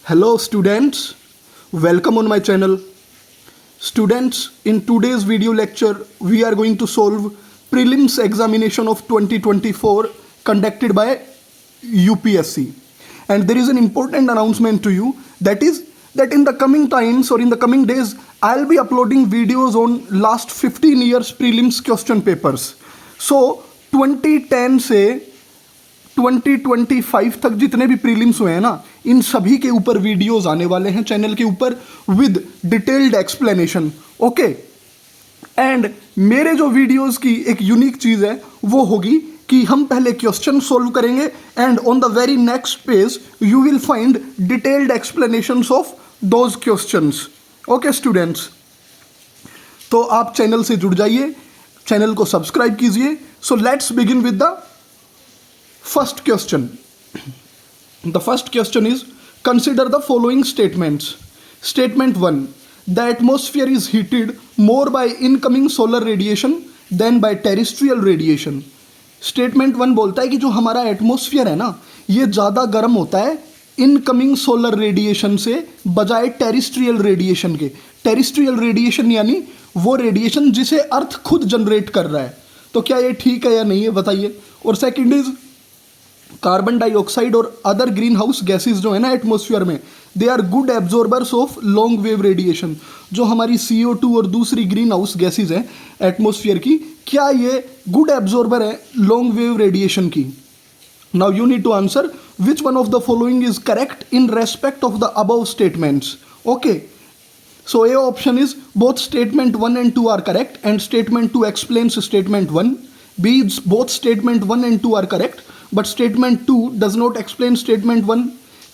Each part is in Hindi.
Hello students, welcome on my channel. Students, in today's video lecture, we are going to solve prelims examination of 2024 conducted by UPSC. And there is an important announcement to you, that is that in the coming times or in the coming days, I'll be uploading videos on last 15 years prelims question papers. So 2010 से 2025 तक जितने भी प्रीलिम्स हुए हैं ना, इन सभी के ऊपर वीडियोस आने वाले हैं चैनल के ऊपर with detailed explanation. Okay, and मेरे जो वीडियोस की एक यूनिक चीज़ है वो होगी कि हम पहले क्वेश्चन सोल्व करेंगे and on the very next page you will find detailed explanations of those questions. Okay students, तो आप चैनल से जुड़ जाइए, चैनल को सब्सक्राइब कीजिए. So let's begin with the first question. The first question is, consider the following statements. Statement 1, the atmosphere is heated more by incoming solar radiation than by terrestrial radiation. Statement 1 बोलता है कि जो हमारा एटमॉस्फेयर है ना, ये ज़्यादा गर्म होता है इनकमिंग सोलर रेडिएशन से बजाय टेरिस्ट्रियल रेडिएशन के. टेरिस्ट्रियल रेडिएशन यानी वो रेडिएशन जिसे अर्थ खुद जनरेट कर रहा है. तो क्या ये ठीक है या नहीं है बताइए. और सेकेंड इज, कार्बन डाइऑक्साइड और अदर ग्रीन हाउस गैसेज जो है ना एटमॉस्फेयर में, they are good absorbers of long wave radiation. जो हमारी CO2 और दूसरी ग्रीन हाउस गैसेज हैं एटमॉस्फेयर की, क्या ये गुड एब्जॉर्बर है लॉन्ग वेव रेडिएशन की. Now you need to answer which one of the following is correct in respect of the above statements. Okay, so A option is both statement 1 and 2 are correct and statement 2 explains statement 1. B is both statement 1 and 2 are correct but statement 2 does not explain statement 1.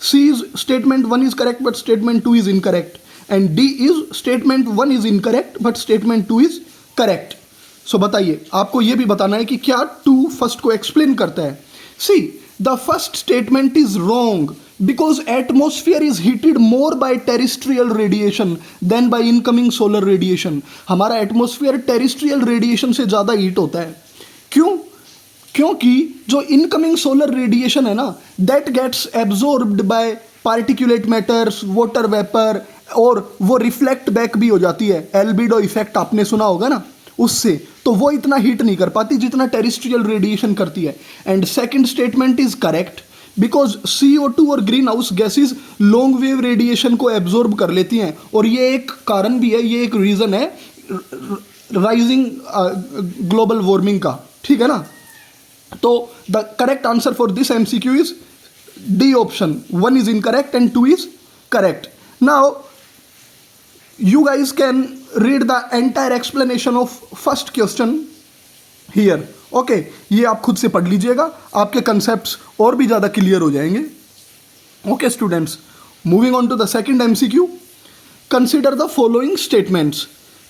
C is statement 1 is correct but statement 2 is incorrect. And D is statement 1 is incorrect but statement 2 is correct. So बताइए, आपको ये भी बताना है कि क्या 2 फर्स्ट को explain करता है. See, the first statement is wrong because atmosphere is heated more by terrestrial radiation than by incoming solar radiation. हमारा एटमॉस्फेयर टेरिस्ट्रियल रेडिएशन से ज़्यादा हीट होता है. क्यों? क्योंकि जो इनकमिंग सोलर रेडिएशन है ना, that gets absorbed by particulate matters, water vapour, और वो रिफ्लेक्ट बैक भी हो जाती है. एल्बिडो इफेक्ट आपने सुना होगा ना, उससे तो वो इतना हीट नहीं कर पाती जितना टेरिस्ट्रियल रेडिएशन करती है. And second statement is correct because CO2 और green house gases long wave radiation को एब्जॉर्ब कर लेती हैं, और ये एक कारण भी है, ये एक रीज़न है राइजिंग ग्लोबल वार्मिंग का. ठीक है ना. तो the correct answer for this MCQ is D option. 1 is incorrect and 2 is correct. Now you guys can read the entire explanation of first question here. Okay, ये आप खुद से पढ़ लीजिएगा, आपके कंसेप्ट्स और भी ज़्यादा क्लियर हो जाएंगे. Okay students, moving on to the second MCQ. Consider the following statements.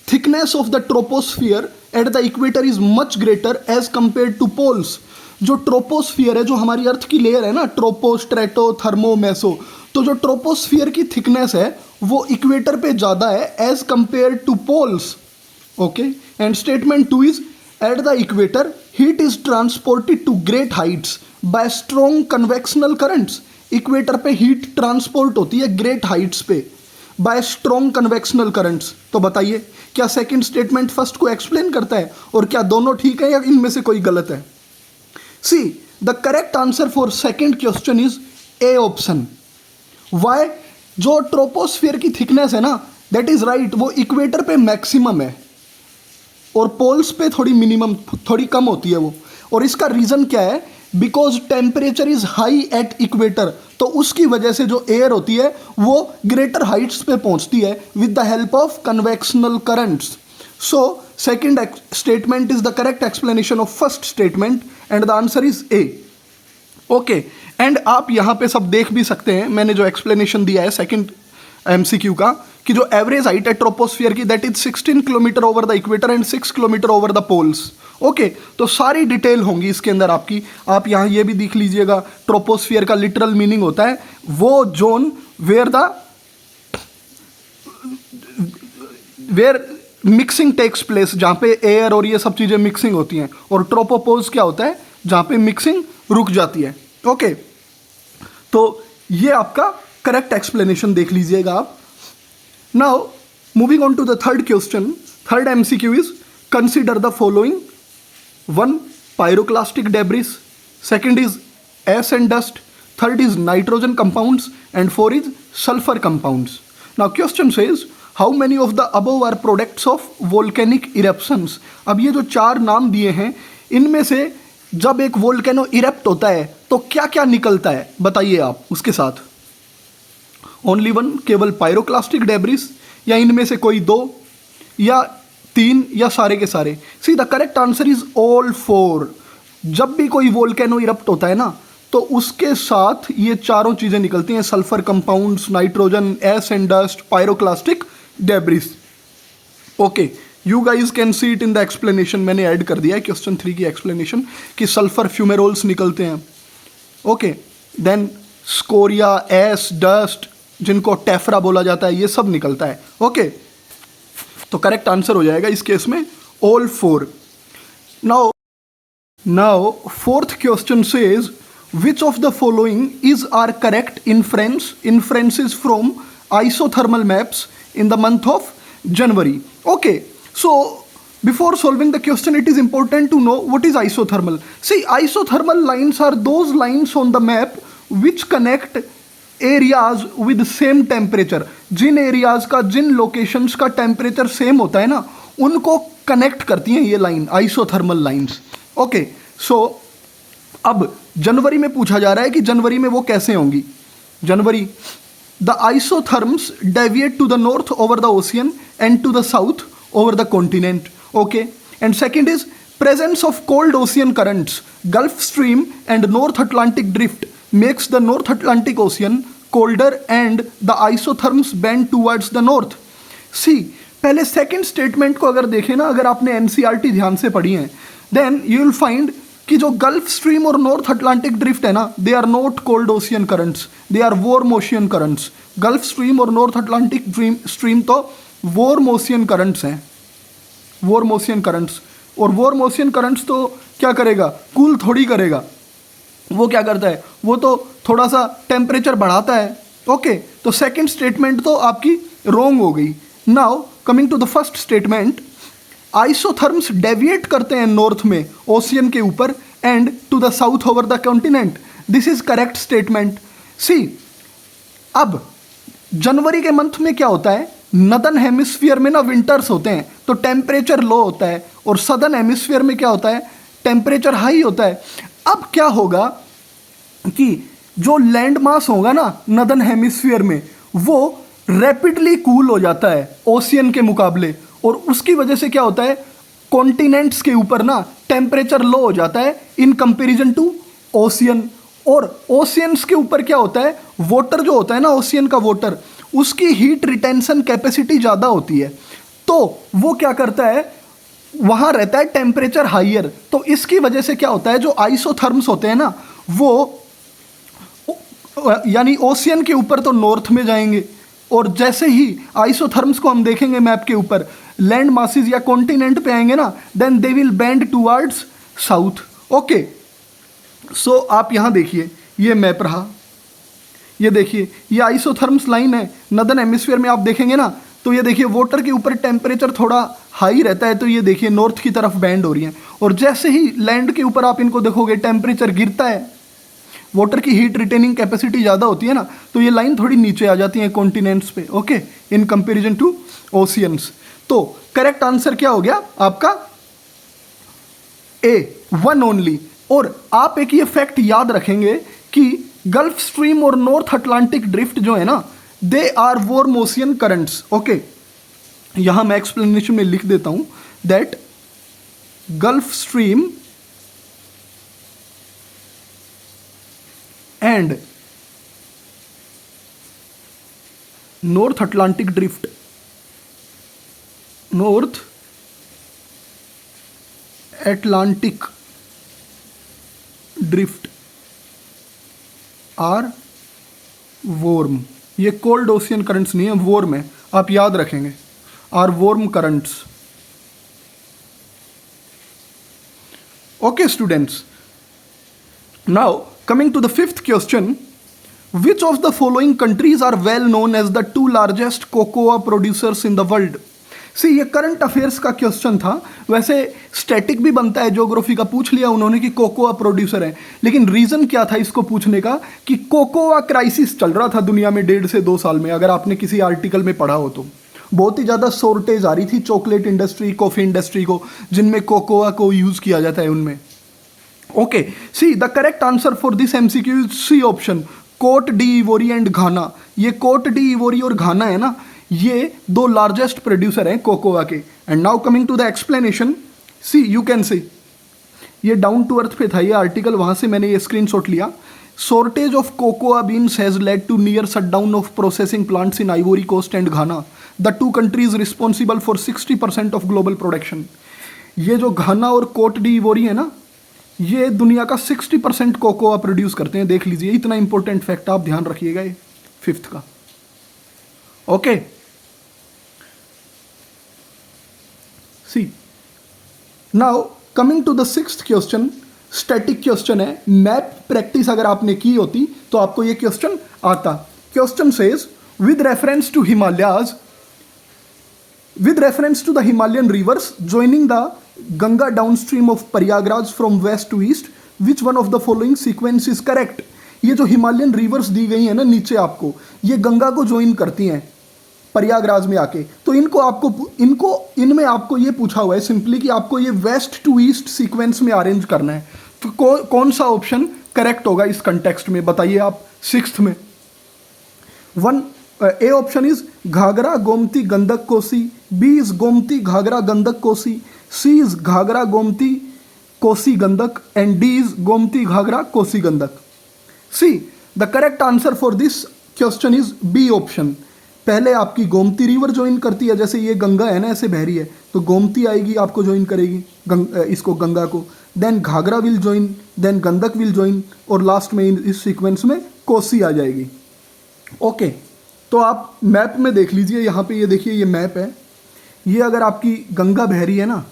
Thickness of the troposphere at the equator is much greater as compare to poles. जो ट्रोपोस्फियर है, जो हमारी अर्थ की लेयर है ना, ट्रोपो, स्ट्रेटो, थर्मो, मेसो, तो जो ट्रोपोस्फियर की थिकनेस है वो इक्वेटर पे ज़्यादा है as compare to poles. Okay, and statement 2 is at the equator heat is transported to great heights by strong convectional currents. Equator पे हीट ट्रांसपोर्ट होती है ग्रेट हाइट्स पे बाय स्ट्रॉन्ग कन्वेक्शनल करंट्स. तो बताइए, क्या सेकंड स्टेटमेंट फर्स्ट को एक्सप्लेन करता है, और क्या दोनों ठीक है या इनमें से कोई गलत है. See, the correct answer for second question is A option. Why? जो ट्रोपोस्फियर की थिकनेस है ना, दैट इज राइट, वो इक्वेटर पे मैक्सिमम है और पोल्स पे थोड़ी मिनिमम, थोड़ी कम होती है वो. और इसका रीज़न क्या है? Because temperature is high at equator. तो उसकी वजह से जो एयर होती है वो ग्रेटर हाइट्स पे पहुंचती है with the help of convectional currents. So second statement is the correct explanation of first statement and the answer is A. Okay, and आप यहाँ पे सब देख भी सकते हैं, मैंने जो एक्सप्लेनेशन दिया है सेकेंड MCQ का, कि जो एवरेज हाइट है ट्रोपोस्फियर की that is 16 kilometre over the equator and 6 kilometre over the poles. Okay, तो सारी डिटेल होंगी इसके अंदर आपकी. आप यहाँ ये भी देख लीजिएगा, ट्रोपोस्फियर का लिटरल मीनिंग होता है वो zone where mixing takes place, जहाँ पे एयर और ये सब चीज़ें मिक्सिंग होती हैं. और ट्रोपोपोज क्या होता है? जहाँ पे मिक्सिंग रुक जाती है. ओके, तो ये आपका करेक्ट एक्सप्लेनेशन देख लीजिएगा आप. Now moving on to the third question. Third MCQ is consider the following. 1 pyroclastic debris, second is ash and dust, third is nitrogen compounds, and 4 is sulfur compounds. Now question says how many of the above are products of volcanic eruptions. अब ये जो 4 नाम दिए हैं इनमें से जब एक वोल्केनो इरप्ट होता है तो क्या क्या निकलता है बताइए आप उसके साथ. ओनली 1, केवल पायरोक्लास्टिक डेब्रिस, या इनमें से कोई 2, या 3, या सारे के सारे. सी the correct answer is all 4. जब भी कोई वोल्केनो इरप्ट होता है ना तो उसके साथ ये चारों चीज़ें निकलती हैं. Sulphur compounds, nitrogen, ash and dust, pyroclastic debris. Okay, you guys can see it in the explanation. मैंने ऐड कर दिया है क्वेश्चन 3 की एक्सप्लेनेशन कि सल्फर फ्यूमेरोल्स निकलते हैं. ओके, देन स्कोरिया, एश, डस्ट, जिनको टेफ्रा बोला जाता है, ये सब निकलता है. ओके, तो करेक्ट आंसर हो जाएगा इस केस में all 4. Now fourth question says which of the following is are correct inferences from isothermal maps in the month of January. Okay, so before solving the question it is important to know what is isothermal. See, isothermal lines are those lines on the map which connect areas with same temperature. जिन एरियाज का, जिन लोकेशंस का टेम्परेचर सेम होता है ना उनको कनेक्ट करती हैं ये line, isothermal lines. Okay, so अब जनवरी में पूछा जा रहा है कि जनवरी में वो कैसे होंगी. January, the isotherms deviate to the north over the ocean and to the south over the continent. Okay, and second is presence of cold ocean currents, Gulf Stream and North Atlantic drift makes the North Atlantic Ocean colder and the isotherms bend towards the north. See, पहले सेकंड स्टेटमेंट को अगर देखें ना, अगर आपने NCERT ध्यान से पढ़ी है, देन यू विल फाइंड कि जो गल्फ स्ट्रीम और नॉर्थ अटलांटिक ड्रिफ्ट है ना, they are not cold ocean currents, they are warm ocean currents. Gulf Stream और नॉर्थ अटलांटिक स्ट्रीम तो वॉर्म ओशियन करंट्स हैं, वॉर्म ओशियन करंट्स. और वॉर्म ओशियन करंट्स तो क्या करेगा, कूल थोड़ी करेगा. वो क्या करता है, वो तो थोड़ा सा टेम्परेचर बढ़ाता है. ओके, तो सेकंड स्टेटमेंट तो आपकी रॉन्ग हो गई. Now coming to the first statement, isotherms deviate करते हैं नॉर्थ में ओशियन के ऊपर and to the south over the continent. This is correct statement. See, अब जनवरी के मंथ में क्या होता है, नदर्न हेमिस्फीयर में ना विंटर्स होते हैं तो टेम्परेचर लो होता है, और सदर्न हेमिस्फीयर में क्या होता है, टेम्परेचर हाई होता है. अब क्या होगा कि जो लैंड मास होगा ना नदर्न हेमिस्फीयर में, वो रैपिडली कूल हो जाता है ओशियन के मुकाबले, और उसकी वजह से क्या होता है, कॉन्टिनेंट्स के ऊपर ना टेम्परेचर लो हो जाता है इन कंपेरिजन टू ओशियन. और ओशियंस के ऊपर क्या होता है, वाटर जो होता है ना ओशियन का वाटर, उसकी हीट रिटेंशन कैपेसिटी ज़्यादा होती है, तो वो क्या करता है, वहाँ रहता है टेम्परेचर हाइयर. तो इसकी वजह से क्या होता है, जो आइसोथर्म्स होते हैं ना वो यानी ओशियन के ऊपर तो नॉर्थ में जाएंगे, और जैसे ही आइसोथर्म्स को हम देखेंगे मैप के ऊपर लैंड मासेस या कॉन्टिनेंट पे आएंगे ना, then they will bend towards south. Okay, so आप यहाँ देखिए, ये मैप रहा, ये देखिए ये आइसोथर्म्स लाइन है. नदर्न हेमिस्फीयर में आप देखेंगे ना तो ये देखिए वाटर के ऊपर टेम्परेचर थोड़ा हाई रहता है, तो ये देखिए नॉर्थ की तरफ बैंड हो रही है. और जैसे ही लैंड के ऊपर आप इनको देखोगे टेम्परेचर गिरता है, वाटर की हीट रिटेनिंग कैपेसिटी ज़्यादा होती है ना, तो ये लाइन थोड़ी नीचे आ जाती है कॉन्टिनेंट्स पे. Okay, in comparison to oceans. तो करेक्ट आंसर क्या हो गया आपका, ए, 1 ओनली. और आप एक ये फैक्ट याद रखेंगे कि गल्फ स्ट्रीम और नॉर्थ अटलांटिक ड्रिफ्ट जो है ना, they are warm ocean currents. Okay, यहां मैं एक्सप्लेनेशन में लिख देता हूं that Gulf Stream and North Atlantic Drift, North Atlantic Drift are warm. ये कोल्ड ओशियन करंट्स नहीं है, वॉर्म है, आप याद रखेंगे, are warm currents. Okay students, now coming to the fifth question, which of the following countries are well known as the 2 largest cocoa producers in the world. See ये करंट अफेयर्स का क्वेश्चन था, वैसे स्टैटिक भी बनता है, ज्योग्राफी का पूछ लिया उन्होंने कि कोकोआ प्रोड्यूसर है, लेकिन रीजन क्या था इसको पूछने का कि कोकोआ क्राइसिस चल रहा था दुनिया में 1.5 से 2 साल में, अगर आपने किसी आर्टिकल में पढ़ा हो तो बहुत ही ज़्यादा शॉर्टेज आ रही थी चॉकलेट इंडस्ट्री, कॉफ़ी इंडस्ट्री को, जिनमें कोकोआ को यूज़ किया जाता है उनमें। Okay, see the correct answer for this MCQ is C option, Cote d'Ivoire and Ghana. ये कोट डी इवोरी और घाना है ना, ये 2 लार्जेस्ट प्रोड्यूसर हैं कोकोआ के। And now coming to the explanation, see you can see, ये डाउन टू अर्थ पे था ये आर्टिकल, वहां से मैंने ये स्क्रीनशॉट लिया। Shortage of cocoa beans has led to near shutdown of processing plants in Ivory Coast and Ghana, the 2 countries responsible for 60% of global production. ये जो घाना और कोट डी इवोरी है ना, ये दुनिया का 60% कोकोआ प्रोड्यूस करते हैं, देख लीजिए, इतना इंपॉर्टेंट फैक्ट आप ध्यान रखिएगा ये 5th का। Okay, see now coming to the 6th question, static question है, मैप प्रैक्टिस अगर आपने की होती तो आपको ये क्वेश्चन आता। Question says with reference to Himalayas, with reference to the Himalayan rivers joining the Ganga downstream of Prayagraj from west to east, which one of the following sequence is correct। ये जो हिमालयन रिवर्स दी गई है ना नीचे आपको, ये गंगा को ज्वाइन करती हैं प्रयागराज में आके, तो इनमें आपको ये पूछा हुआ है सिंपली कि आपको ये वेस्ट टू ईस्ट सीक्वेंस में अरेंज करना है, तो कौन सा ऑप्शन करेक्ट होगा इस कंटेक्स्ट में, बताइए आप 6th में। A option is Ghaghara Gomti Gandak Kosi, B is Gomti Ghaghara Gandak Kosi, C is Ghaghara Gomti Kosi Gandak and D is Gomti Ghaghara Kosi Gandak. See the correct answer for this question is B option. पहले आपकी गोमती रिवर ज्वाइन करती है, जैसे ये गंगा है ना ऐसे बह रही है, तो गोमती आएगी आपको ज्वाइन करेगी इसको गंगा को, then Ghaghara will join, then Gandak will join, और लास्ट में इस सीक्वेंस में कोसी आ जाएगी। ओके, तो आप मैप में देख लीजिए, यहाँ पे ये देखिए ये मैप है, ये अगर आपकी गंगा बह रही है ना,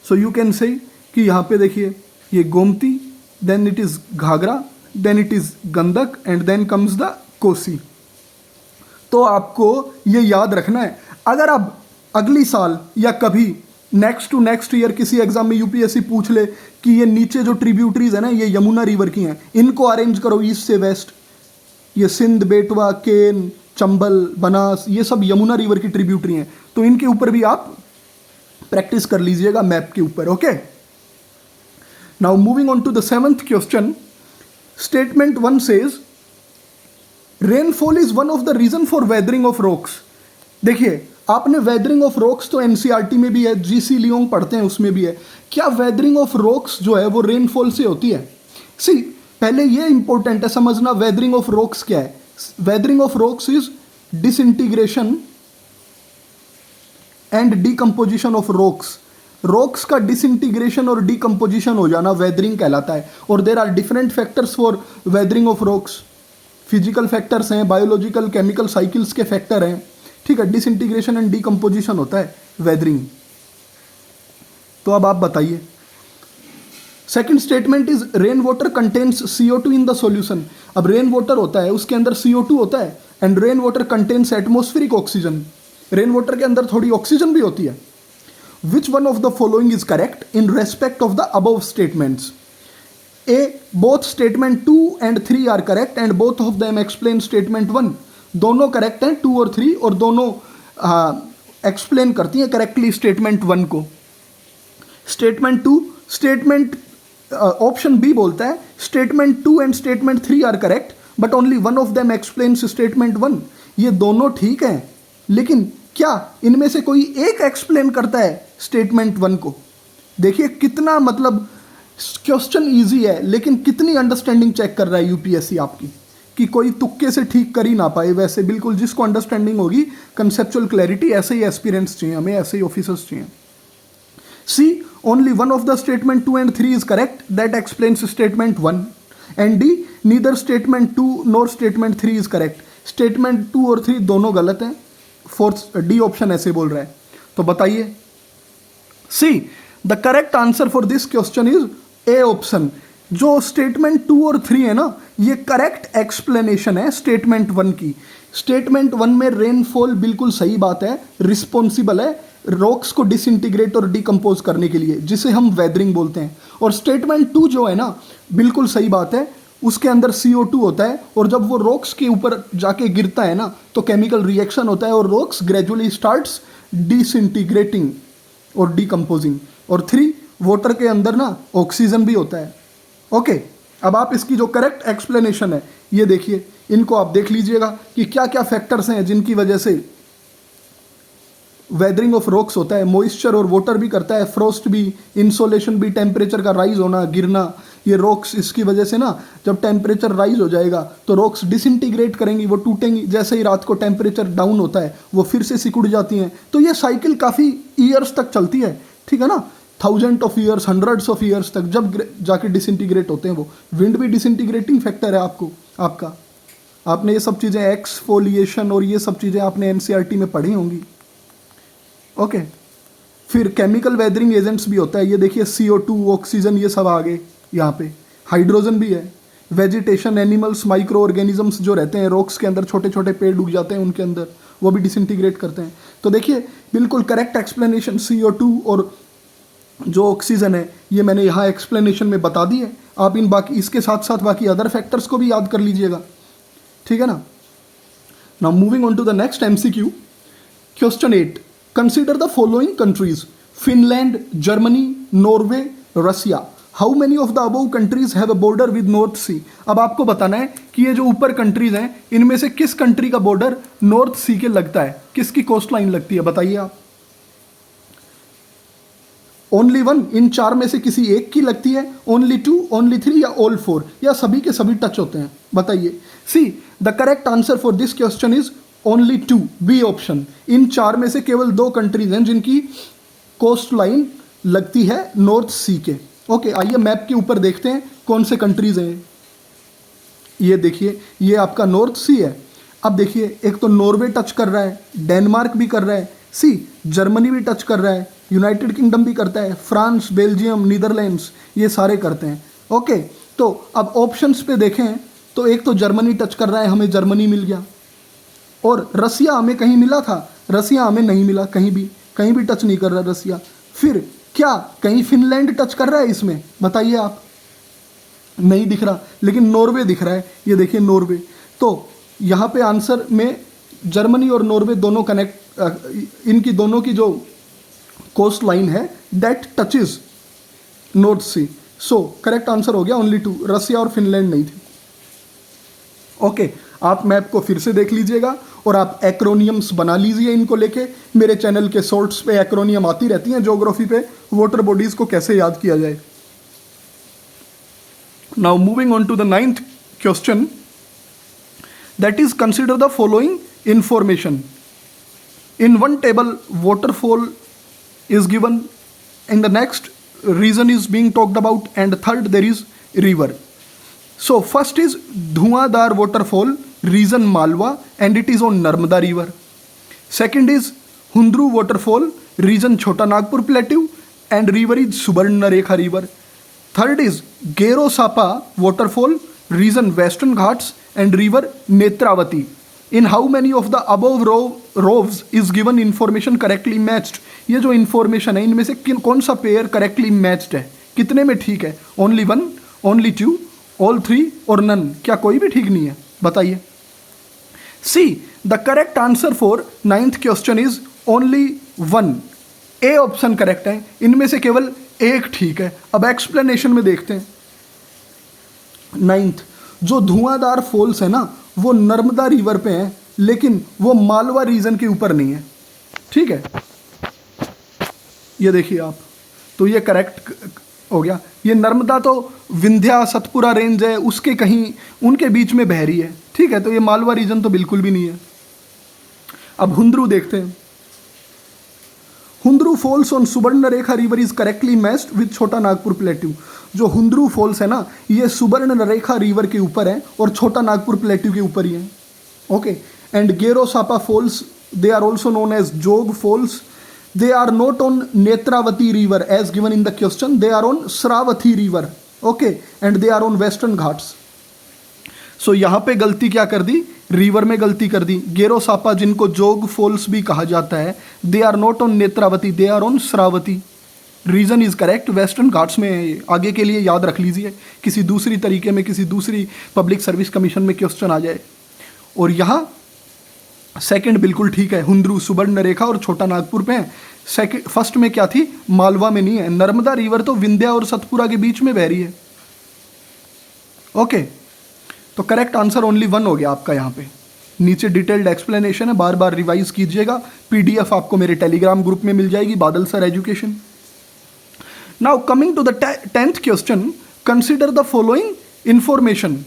सो यू कैन से कि यहाँ पे देखिए ये Gomti, then it is Ghaghara, then it is Gandak and then comes the Kosi. तो आपको ये याद रखना है, अगर आप अगली साल या कभी नेक्स्ट टू नेक्स्ट ईयर किसी एग्जाम में यूपीएससी पूछ ले कि ये नीचे जो ट्रिब्यूटरीज है ना ये यमुना रिवर की हैं, इनको अरेंज करो ईस्ट से वेस्ट, ये सिंध, बेटवा, केन, चंबल, बनास, ये सब यमुना रिवर की ट्रिब्यूटरी हैं, तो इनके ऊपर भी आप प्रैक्टिस कर लीजिएगा मैप के ऊपर। Okay, now moving on to the 7th question, statement 1 says rainfall is one of the reason for weathering of rocks. देखिए आपने वेदरिंग ऑफ रॉक्स तो एनसीईआरटी में भी है, जीसी लियोंग पढ़ते हैं उसमें भी है, क्या वेदरिंग ऑफ रॉक्स जो है वो रेनफॉल से होती है? सी पहले ये इंपॉर्टेंट है समझना, वेदरिंग ऑफ रॉक्स क्या है। Weathering of rocks is disintegration and decomposition of rocks. Rocks का डिसइंटीग्रेशन और डीकम्पोजिशन हो जाना वेदरिंग कहलाता है, और there are different factors for weathering of rocks. Physical factors हैं, बायोलॉजिकल केमिकल साइकिल्स के फैक्टर हैं, ठीक है। डिसइंटीग्रेशन एंड डीकम्पोजिशन होता है वेदरिंग। तो अब आप बताइए, second statement is rainwater contains CO2 in the solution. अब रेन वाटर होता है उसके अंदर CO2 होता है, and rainwater contains atmospheric oxygen. Rainwater के अंदर थोड़ी ऑक्सीजन भी होती है। Which one of the following is correct in respect of the above statements? A both statement 2 and 3 are correct and both of them explain statement 1। दोनों करेक्ट हैं 2 और 3, और दोनों एक्सप्लेन करती हैं करेक्टली स्टेटमेंट 1 को। स्टेटमेंट 2 स्टेटमेंट ऑप्शन बी बोलता है statement 2 and statement 3 are correct but only one of them explains statement 1। ये दोनों ठीक हैं, लेकिन क्या इनमें से कोई एक एक्सप्लेन करता है स्टेटमेंट 1 को? देखिए कितना मतलब क्वेश्चन इजी है, लेकिन कितनी अंडरस्टैंडिंग चेक कर रहा है यूपीएससी आपकी, कि कोई तुक्के से ठीक कर ही ना पाए। वैसे बिल्कुल जिसको अंडरस्टैंडिंग होगी, कंसेप्चुअल क्लैरिटी, ऐसे ही एस्पिरेंट्स चाहिए हमें, ऐसे ही ऑफिसर्स चाहिए। See only one of the statement 2 and 3 is correct, that explains statement 1। And D neither statement 2 nor statement 3 is correct. Statement 2 और 3 दोनों गलत हैं, फोर्थ डी ऑप्शन ऐसे बोल रहा है। तो बताइए, see the correct answer for this question is A option. जो स्टेटमेंट 2 और 3 है ना, ये करेक्ट एक्सप्लेनेशन है स्टेटमेंट 1 की। स्टेटमेंट 1 में रेनफॉल बिल्कुल सही बात है, रिस्पॉन्सिबल है रॉक्स को डिसइंटीग्रेट और डिकम्पोज करने के लिए, जिसे हम वेदरिंग बोलते हैं। और स्टेटमेंट 2 जो है ना, बिल्कुल सही बात है, उसके अंदर CO2 होता है और जब वो रॉक्स के ऊपर जाके गिरता है ना तो केमिकल रिएक्शन होता है और रॉक्स ग्रेजुअली स्टार्ट्स डिसइंटीग्रेटिंग और डिकम्पोजिंग। और 3 वाटर के अंदर ना ऑक्सीजन भी होता है। ओके, अब आप इसकी जो करेक्ट एक्सप्लेनेशन है ये देखिए, इनको आप देख लीजिएगा कि क्या क्या फैक्टर्स हैं जिनकी वजह से वेदरिंग ऑफ रॉक्स होता है। मॉइस्चर और वाटर भी करता है, फ्रोस्ट भी, इंसोलेशन भी, टेम्परेचर का राइज होना, गिरना, ये रॉक्स इसकी वजह से ना जब टेम्परेचर राइज हो जाएगा तो रॉक्स डिसइंटीग्रेट करेंगी, वो टूटेंगी। जैसे ही रात को टेम्परेचर डाउन होता है वो फिर से सिकुड़ जाती हैं। तो ये साइकिल काफ़ी ईयर्स तक चलती है, ठीक है ना, 1000 ऑफ ईयर्स, 100 ऑफ ईयर्स तक जब जाके डिसइंटीग्रेट होते हैं वो। विंड भी डिसइंटीग्रेटिंग फैक्टर है आपका। आपने ये सब चीज़ें, एक्सफोलिएशन और ये सब चीज़ें आपने NCERT में पढ़ी होंगी। ओके, फिर केमिकल वेदरिंग एजेंट्स भी होता है, ये देखिए CO2, ऑक्सीजन, ये सब आ गए यहाँ पे। हाइड्रोजन भी है। वेजिटेशन, एनिमल्स, माइक्रो ऑर्गेनिजम्स जो रहते हैं रॉक्स के अंदर, छोटे छोटे पेड़ उग जाते हैं उनके अंदर, वो भी डिसइंटीग्रेट करते हैं। तो देखिए बिल्कुल करेक्ट एक्सप्लेनेशन, CO2 और जो ऑक्सीजन है ये मैंने यहाँ एक्सप्लेनेशन में बता दी है। आप इन बाकी, इसके साथ साथ बाकी अदर फैक्टर्स को भी याद कर लीजिएगा, ठीक है ना। Now moving on to the next MCQ, question 8, consider the following countries, Finland, Germany, Norway, Russia. How many of the above countries have a border with North Sea. अब आपको बताना है कि ये जो ऊपर कंट्रीज हैं इनमें से किस कंट्री का बॉर्डर नॉर्थ सी के लगता है, किसकी कोस्ट लाइन लगती है, बताइए आप। ओनली 1, इन 4 में से किसी एक की लगती है, ओनली 2, ओनली 3 या ऑल 4, या सभी के सभी टच होते हैं, बताइए। See the correct answer for this question is only 2, B option. इन 4 में से केवल 2 कंट्रीज हैं जिनकी कोस्ट लाइन लगती है नॉर्थ सी के। ओके, आइए मैप के ऊपर देखते हैं कौन से कंट्रीज हैं। ये देखिए, ये आपका नॉर्थ सी है। अब देखिए, एक तो नॉर्वे टच कर रहा है, डेनमार्क भी कर रहा है, सी जर्मनी भी टच कर रहा है, यूनाइटेड किंगडम भी करता है, फ्रांस, बेल्जियम, नीदरलैंड्स, ये सारे करते हैं। ओके, तो अब ऑप्शंस पे देखें तो एक तो जर्मनी टच कर रहा है, हमें जर्मनी मिल गया। और रसिया हमें कहीं मिला था, रसिया हमें नहीं मिला, कहीं भी टच नहीं कर रहा रसिया। फिर क्या कहीं फिनलैंड टच कर रहा है इसमें, बताइए आप। नहीं दिख रहा, लेकिन नॉर्वे दिख रहा है, ये देखिए नॉर्वे। तो यहाँ पे आंसर में जर्मनी और नॉर्वे दोनों कनेक्ट, इनकी दोनों की जो कोस्ट लाइन है that touches North Sea. So correct answer हो गया ओनली 2, रसिया और फिनलैंड नहीं थी। ओके, आप मैप को फिर से देख लीजिएगा और आप एक्रोनियम्स बना लीजिए इनको लेके। मेरे चैनल के शॉर्ट्स पे एक्रोनियम आती रहती हैं ज्योग्राफी पे, वाटर बॉडीज को कैसे याद किया जाए। Now moving on to the 9th question, that is consider the following information. In one table waterfall is given, in the next region is being talked about, and third there is river. So first is Dhuandar waterfall, region Malwa, and it is on Narmada river. Second is Hundru waterfall, region Chota Nagpur plateau, and river is Subarnarekha river. Third is Gero Sapa waterfall, region Western Ghats, and river Netravati. In how many of the above rows is given information correctly matched? ये जो इन्फॉर्मेशन है इनमें से कौन सा पेयर करेक्टली मैच्ड है, कितने में ठीक है? ओनली 1, ओनली 2, ऑल 3 और नन, क्या कोई भी ठीक नहीं है, बताइए। See the correct answer for 9th question is only 1, A option correct है, इनमें से केवल एक ठीक है। अब एक्सप्लेनेशन में देखते हैं। 9th, जो धुआंधार फॉल्स है ना वो नर्मदा रिवर पे है, लेकिन वो मालवा रीजन के ऊपर नहीं है, ठीक है। ये देखिए आप, तो ये करेक्ट हो गया। ये नर्मदा तो विंध्या सतपुरा रेंज है, उसके कहीं उनके बीच में बह रही है, ठीक है, तो ये मालवा रीजन तो बिल्कुल भी नहीं है। अब हुंद्रू देखते हैं। Hundru falls on Subarnarekha river is correctly matched with Chota Nagpur plateau. जो हुंद्रू फॉल्स है ना ये सुवर्णरेखा रिवर के ऊपर है और छोटा नागपुर प्लेट्यू के ऊपर ही है। Okay, and Gerosoppa Falls, they are also known as Jog Falls, they are not on Netravati river as given in the question, they are on Sravati river, okay, and they are on Western Ghats. सो यहाँ पे गलती क्या कर दी, रिवर में गलती कर दी। गेरोसापा जिनको जोग फॉल्स भी कहा जाता है, they are not on Netravati, they are on Sharavati. Reason is correct, Western Ghats में है ये। आगे के लिए याद रख लीजिए, किसी दूसरी तरीके में किसी दूसरी पब्लिक सर्विस कमीशन में क्वेश्चन आ जाए। और यहाँ सेकंड बिल्कुल ठीक है, हुंद्रू, सुवर्ण रेखा और छोटा नागपुर पे है। सेकंड, फर्स्ट में क्या थी, मालवा में नहीं है। नर्मदा रिवर तो विंध्या और सतपुरा के बीच में बह रही है। ओके, तो करेक्ट आंसर ओनली 1 हो गया आपका। यहाँ पे नीचे डिटेल्ड एक्सप्लेनेशन है, बार बार रिवाइज कीजिएगा। पीडीएफ आपको मेरे टेलीग्राम ग्रुप में मिल जाएगी, Badal sir education. Now coming to the 10th question, consider the following information.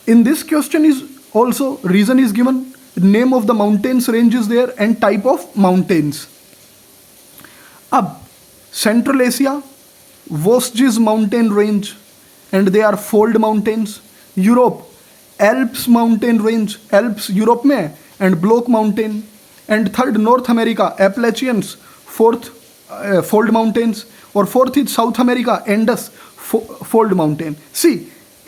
In this question is also reason is given, name of the mountains range is there and type of mountains. अब Central Asia, Vosges mountain range and they are fold mountains. Europe, Alps mountain range, Alps Europe में है and block mountain. And third North America, Appalachians, fourth fold mountains. और fourth is South America, Indus fold mountain. See,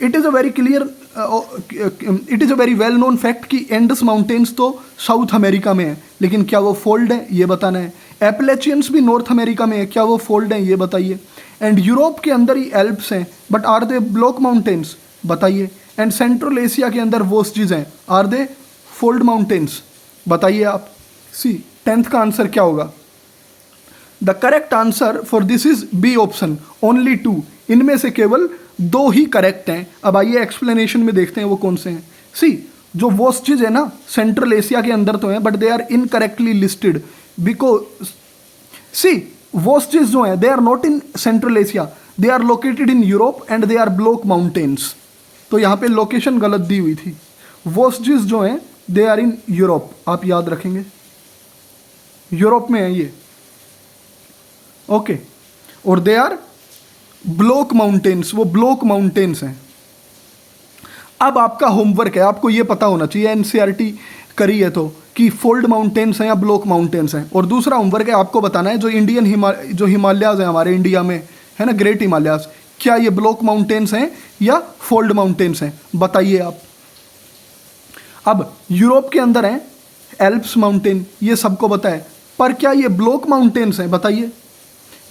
it is a very clear it is a very well known fact कि एंडस माउंटेन्स तो साउथ अमेरिका में है, लेकिन क्या वो फोल्ड है ये बताना है। एपलेचियंस भी नॉर्थ अमेरिका में है, क्या वो फोल्ड है ये बताइए। एंड यूरोप के अंदर ही एल्प्स हैं, but are they block mountains, बताइए। एंड सेंट्रल एशिया के अंदर वोस्जिज हैं, आर दे फोल्ड माउंटेन्स, बताइए आप। सी 10th का आंसर क्या होगा? The correct answer for this is B option, only 2। इनमें से केवल 2 ही करेक्ट हैं। अब आइए एक्सप्लेनेशन में देखते हैं वो कौन से हैं। सी, जो वोस्जिज है ना, सेंट्रल एशिया के अंदर तो हैं, but they are incorrectly listed because see Vosges जो हैं they are not in Central Asia, they are located in Europe and they are block mountains. तो यहाँ पे लोकेशन गलत दी हुई थी। वोस्जिज जो हैं दे आर इन यूरोप, आप याद रखेंगे, यूरोप में है ये। ओके, और दे आर ब्लॉक माउंटेन्स, वो ब्लॉक माउंटेन्स हैं। अब आपका होमवर्क है, आपको ये पता होना चाहिए, एनसीईआरटी करी है तो, कि फोल्ड माउंटेन्स हैं या ब्लॉक माउंटेन्स हैं। और दूसरा होमवर्क है, आपको बताना है जो जो हिमालयाज हैं हमारे इंडिया में, है ना, ग्रेट हिमालयाज, क्या ये ब्लॉक माउंटेन्स हैं या फोल्ड माउंटेन्स हैं, बताइए आप। अब यूरोप के अंदर हैं एल्प्स माउंटेन, ये सबको पता है, पर क्या ये ब्लॉक माउंटेन्स हैं, बताइए।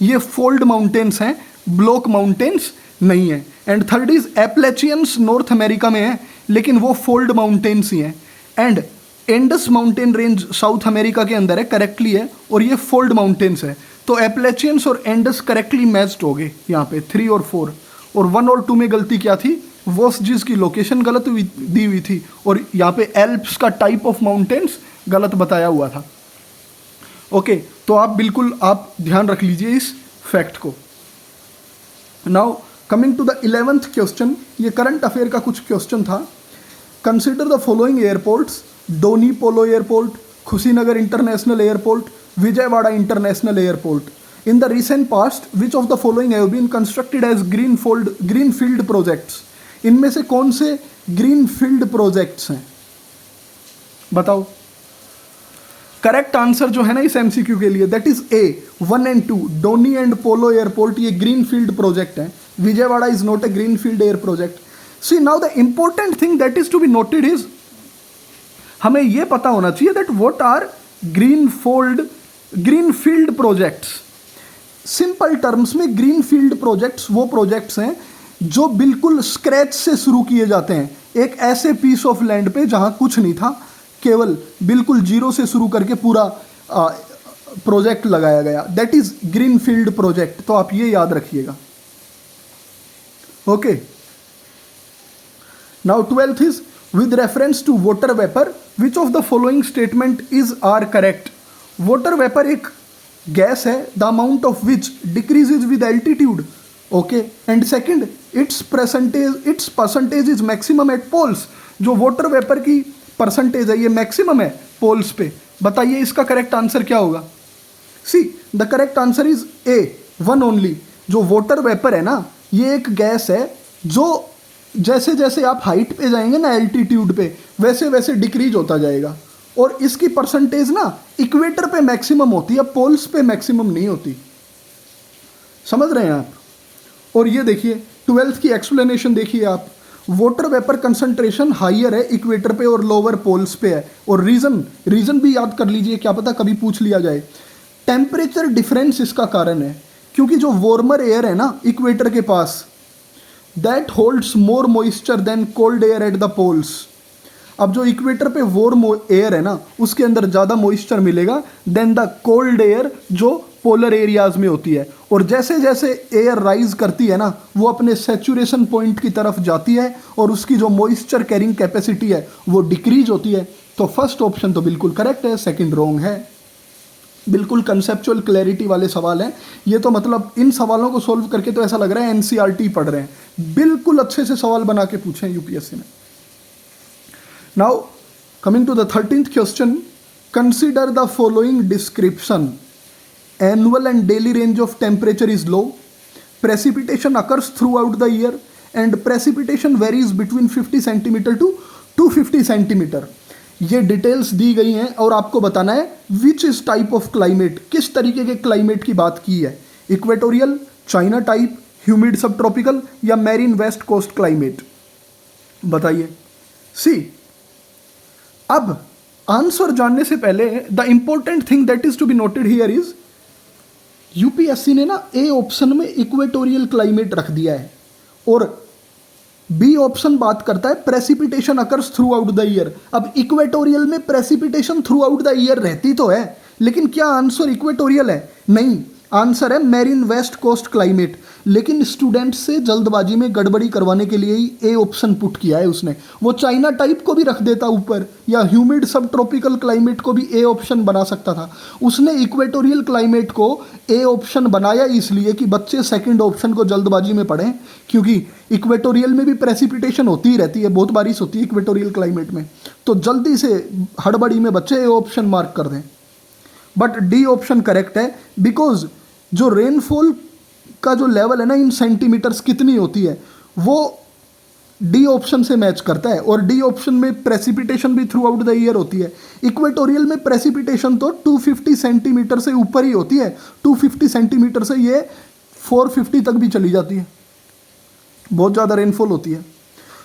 ये फोल्ड माउंटेन्स हैं, ब्लॉक माउंटेन्स नहीं है। And third is Appalachians North America में है, लेकिन वो फोल्ड माउंटेन्स ही हैं। And Andes mountain range South America के अंदर है, करेक्टली है, और ये फोल्ड माउंटेन्स है। तो एपलेचियंस और एंडस करेक्टली मैच्ड हो गए यहाँ पे 3 और 4। और 1 और 2 में गलती क्या थी, वोस्जिज की लोकेशन गलत दी हुई थी, और यहाँ पे एल्प्स का टाइप ऑफ माउंटेन्स गलत बताया हुआ था। ओके, तो आप बिल्कुल आप ध्यान रख लीजिए इस फैक्ट को। Now coming to the 11th question, ये करंट अफेयर का कुछ क्वेश्चन था। Consider the following airports, Donyi Polo airport, Kushinagar international airport, Vijayawada international airport. In the recent past which of the following have been constructed as green field projects. इनमें से कौन से ग्रीन फील्ड प्रोजेक्ट्स हैं, बताओ। करेक्ट आंसर जो है ना इस एमसीक्यू के लिए, that is A 1 and 2, Donyi and Polo airport, ये ग्रीन फील्ड प्रोजेक्ट है। Vijayawada is not a green field air project. See now the important thing that is to be noted is, हमें यह पता होना चाहिए that what are green field projects. Simple terms में ग्रीन फील्ड प्रोजेक्ट्स वो प्रोजेक्ट्स हैं जो बिल्कुल स्क्रैच से शुरू किए जाते हैं, एक ऐसे पीस ऑफ लैंड पे जहां कुछ नहीं था, केवल बिल्कुल जीरो से शुरू करके पूरा प्रोजेक्ट लगाया गया, that is green field project. तो आप ये याद रखिएगा। Okay, now 12th is with reference to water vapour which of the following statement is are correct. Water vapour एक गैस है, the amount of which decreases with altitude. Okay, and second its percentage is maximum at poles. जो वाटर वेपर की परसेंटेज है ये मैक्सिमम है पोल्स पे, बताइए इसका करेक्ट आंसर क्या होगा। सी the correct answer is A 1 only. जो वाटर वेपर है ना, ये एक गैस है जो जैसे जैसे आप हाइट पे जाएंगे ना, एल्टीट्यूड पे, वैसे वैसे डिक्रीज होता जाएगा, और इसकी परसेंटेज ना इक्वेटर पे मैक्सिमम होती है, पोल्स पे मैक्सिमम नहीं होती। समझ रहे हैं आप। और ये देखिए 12th की एक्सप्लेनेशन देखिए आप, वाटर वेपर कंसंट्रेशन हाइयर है इक्वेटर पे और लोअर पोल्स पे है। और रीजन भी याद कर लीजिए, क्या पता कभी पूछ लिया जाए। टेम्परेचर डिफरेंस इसका कारण है, क्योंकि जो वार्मर एयर है ना इक्वेटर के पास, that holds more moisture than cold air at the poles. अब जो इक्वेटर पे वार्म एयर है ना उसके अंदर ज़्यादा मॉइस्चर मिलेगा देन द कोल्ड एयर जो पोलर एरियाज में होती है। और जैसे जैसे एयर राइज करती है ना वो अपने सैचुरेशन पॉइंट की तरफ जाती है और उसकी जो मॉइस्चर कैरिंग कैपेसिटी है वो डिक्रीज होती है। तो फर्स्ट ऑप्शन तो बिल्कुल करेक्ट है, सेकंड रॉन्ग है। बिल्कुल कंसेप्चुअल क्लैरिटी वाले सवाल हैं ये, तो मतलब इन सवालों को सोल्व करके तो ऐसा लग रहा है एनसीईआरटी पढ़ रहे हैं। बिल्कुल अच्छे से सवाल बना के पूछे यूपीएससी ने। Now coming to the 13th question, consider the following description. Annual and daily range of temperature is low, precipitation occurs throughout the year and precipitation varies between 50 centimetre to 250 centimetre. ये डिटेल्स दी गई हैं और आपको बताना है which is type of climate, किस तरीके के क्लाइमेट की बात की है। Equatorial, China type, humid subtropical या मैरीन वेस्ट कोस्ट क्लाइमेट, बताइए। सी, अब आंसर जानने से पहले the important thing that is to be noted here is UPSC ने ना ए ऑप्शन में इक्वेटोरियल क्लाइमेट रख दिया है और बी ऑप्शन बात करता है precipitation occurs throughout the year. अब इक्वेटोरियल में precipitation throughout the year रहती तो है, लेकिन क्या आंसर इक्वेटोरियल है? नहीं, आंसर है मैरीन वेस्ट कोस्ट क्लाइमेट। लेकिन स्टूडेंट से जल्दबाजी में गड़बड़ी करवाने के लिए ही ए ऑप्शन पुट किया है उसने। वो चाइना टाइप को भी रख देता ऊपर या ह्यूमिड सब ट्रॉपिकल क्लाइमेट को भी ए ऑप्शन बना सकता था। उसने इक्वेटोरियल क्लाइमेट को ए ऑप्शन बनाया इसलिए कि बच्चे सेकंड ऑप्शन को जल्दबाजी में पढ़ें, क्योंकि इक्वेटोरियल में भी प्रेसिपिटेशन होती ही रहती है, बहुत बारिश होती है इक्वेटोरियल क्लाइमेट में, तो जल्दी से हड़बड़ी में बच्चे ए ऑप्शन मार्क कर दें। बट डी ऑप्शन करेक्ट है, बिकॉज जो रेनफॉल का जो लेवल है ना इन सेंटीमीटर्स कितनी होती है वो डी ऑप्शन से मैच करता है। और डी ऑप्शन में प्रेसिपिटेशन भी थ्रू आउट द ईयर होती है। इक्वेटोरियल में प्रेसिपिटेशन तो 250 सेंटीमीटर से ऊपर ही होती है, 250 सेंटीमीटर से ये 450 तक भी चली जाती है, बहुत ज़्यादा रेनफॉल होती है।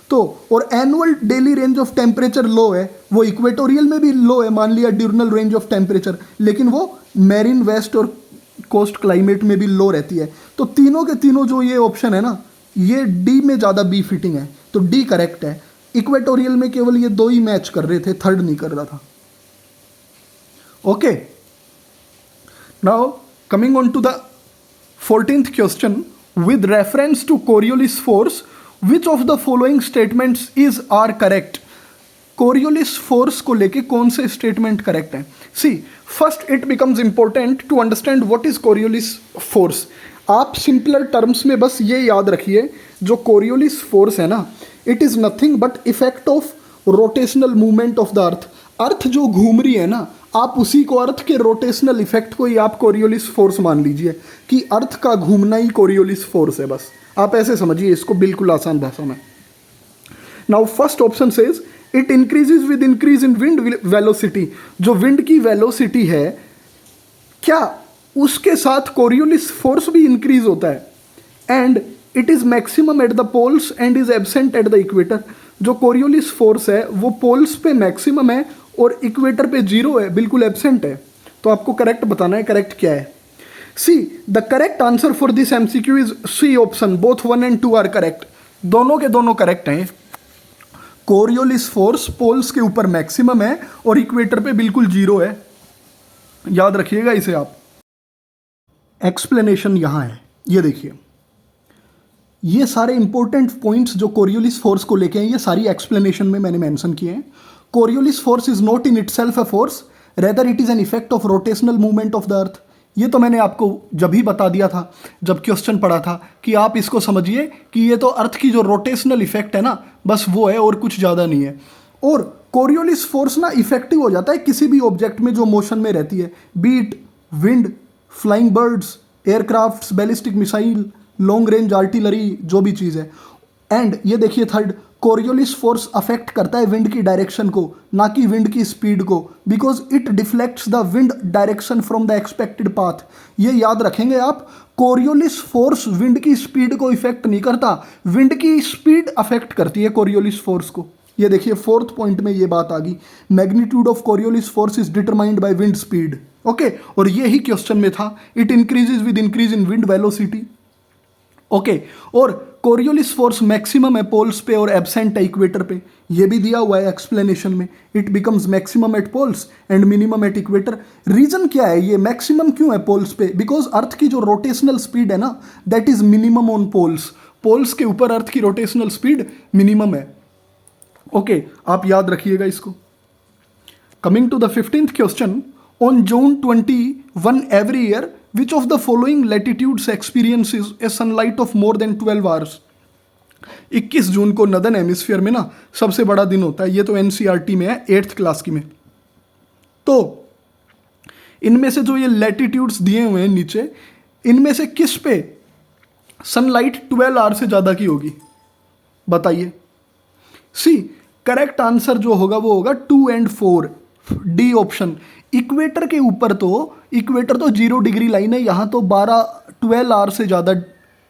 तो और annual daily range of temperature low है, वो इक्वेटोरियल में भी लो है, मान लिया डिurnal रेंज ऑफ टेम्परेचर, लेकिन वो मैरीन वेस्ट और कोस्ट क्लाइमेट में भी लो रहती है। तो तीनों के तीनों जो ये ऑप्शन है ना ये डी में ज़्यादा बी फिटिंग है, तो डी करेक्ट है। इक्वेटोरियल में केवल ये दो ही मैच कर रहे थे, थर्ड नहीं कर रहा था। Okay, now coming on to the 14th question, with reference to Coriolis force which of the following statements is are correct. Coriolis force को लेके कौन से स्टेटमेंट करेक्ट है? See, first it becomes important to understand what is Coriolis force. आप सिंपलर टर्म्स में बस ये याद रखिए, जो कोरियोलिस फोर्स है ना it is nothing but effect of rotational movement of the earth. Earth जो घूम रही है ना, आप उसी को, अर्थ के रोटेशनल इफेक्ट को ही आप कोरियोलिस फोर्स मान लीजिए कि अर्थ का घूमना ही कोरियोलिस फोर्स है। बस आप ऐसे समझिए इसको, बिल्कुल आसान भाषा में। Now first option says it increases with increase in wind velocity. जो विंड की वेलोसिटी है क्या उसके साथ कोरियोलिस फोर्स भी इंक्रीज होता है? And it is maximum at the poles and is absent at the equator. जो कोरियोलिस फोर्स है वो पोल्स पे मैक्सिमम है और इक्वेटर पे जीरो है, बिल्कुल एब्सेंट है। तो आपको करेक्ट बताना है, करेक्ट क्या है। See, the correct answer for this MCQ is C option, both 1 and 2 are correct. दोनों के दोनों करेक्ट हैं। कोरियोलिस फोर्स पोल्स के ऊपर मैक्सिमम है और इक्वेटर पे बिल्कुल जीरो है, याद रखिएगा इसे आप। एक्सप्लेनेशन यहां है, ये देखिए, ये सारे इंपॉर्टेंट पॉइंट्स जो कोरियोलिस फोर्स को लेके हैं ये सारी एक्सप्लेनेशन में मैंने मेंशन किए हैं। Coriolis force is not in itself a force, rather it is an effect of rotational movement of the अर्थ। ये तो मैंने आपको जब ही बता दिया था जब क्वेश्चन पढ़ा था कि आप इसको समझिए कि ये तो अर्थ की जो रोटेशनल इफेक्ट है ना बस वो है और कुछ ज़्यादा नहीं है। और कोरियोलिस फोर्स ना इफेक्टिव हो जाता है किसी भी ऑब्जेक्ट में जो मोशन में रहती है, be it wind, flying birds, aircrafts, ballistic missile, long range artillery, जो भी चीज़ है। एंड ये देखिए थर्ड, कोरियोलिस फोर्स अफेक्ट करता है विंड की डायरेक्शन को, ना कि विंड की स्पीड को, because it deflects the wind direction from the expected path. ये याद रखेंगे आप, कोरियोलिस फोर्स विंड की स्पीड को इफेक्ट नहीं करता, विंड की स्पीड अफेक्ट करती है कोरियोलिस फोर्स को। ये देखिए फोर्थ पॉइंट में ये बात आ गई, magnitude of Coriolis force is determined by wind speed. Okay, और ये ही क्वेश्चन में था, it increases with increase in wind velocity. Okay, और कोरियोलिस फोर्स मैक्सिमम है पोल्स पे और एब्सेंट है इक्वेटर पे, ये भी दिया हुआ है एक्सप्लेनेशन में। It becomes maximum at poles and minimum at equator. Reason क्या है, ये मैक्सिमम क्यों है पोल्स पे? बिकॉज अर्थ की जो रोटेशनल स्पीड है ना, that is minimum on poles. Poles के ऊपर अर्थ की रोटेशनल स्पीड मिनिमम है। ओके, आप याद रखिएगा इसको। Coming to the 15th question, on June 21 every year which of the following latitudes experiences a sunlight of more than 12 hours? 21 जून को नदर्न हेमिस्फीयर में ना सबसे बड़ा दिन होता है। ये तो एनसीईआरटी में है 8th क्लास की में। तो इनमें से जो ये लैटिट्यूड्स दिए हुए हैं नीचे, इनमें से किस पे सनलाइट 12 आवर से ज़्यादा की होगी, बताइए। सी, करेक्ट आंसर जो होगा वो होगा 2 and 4, डी ऑप्शन। इक्वेटर के ऊपर तो, इक्वेटर तो 0 डिग्री लाइन है, यहाँ तो 12 आवर से ज़्यादा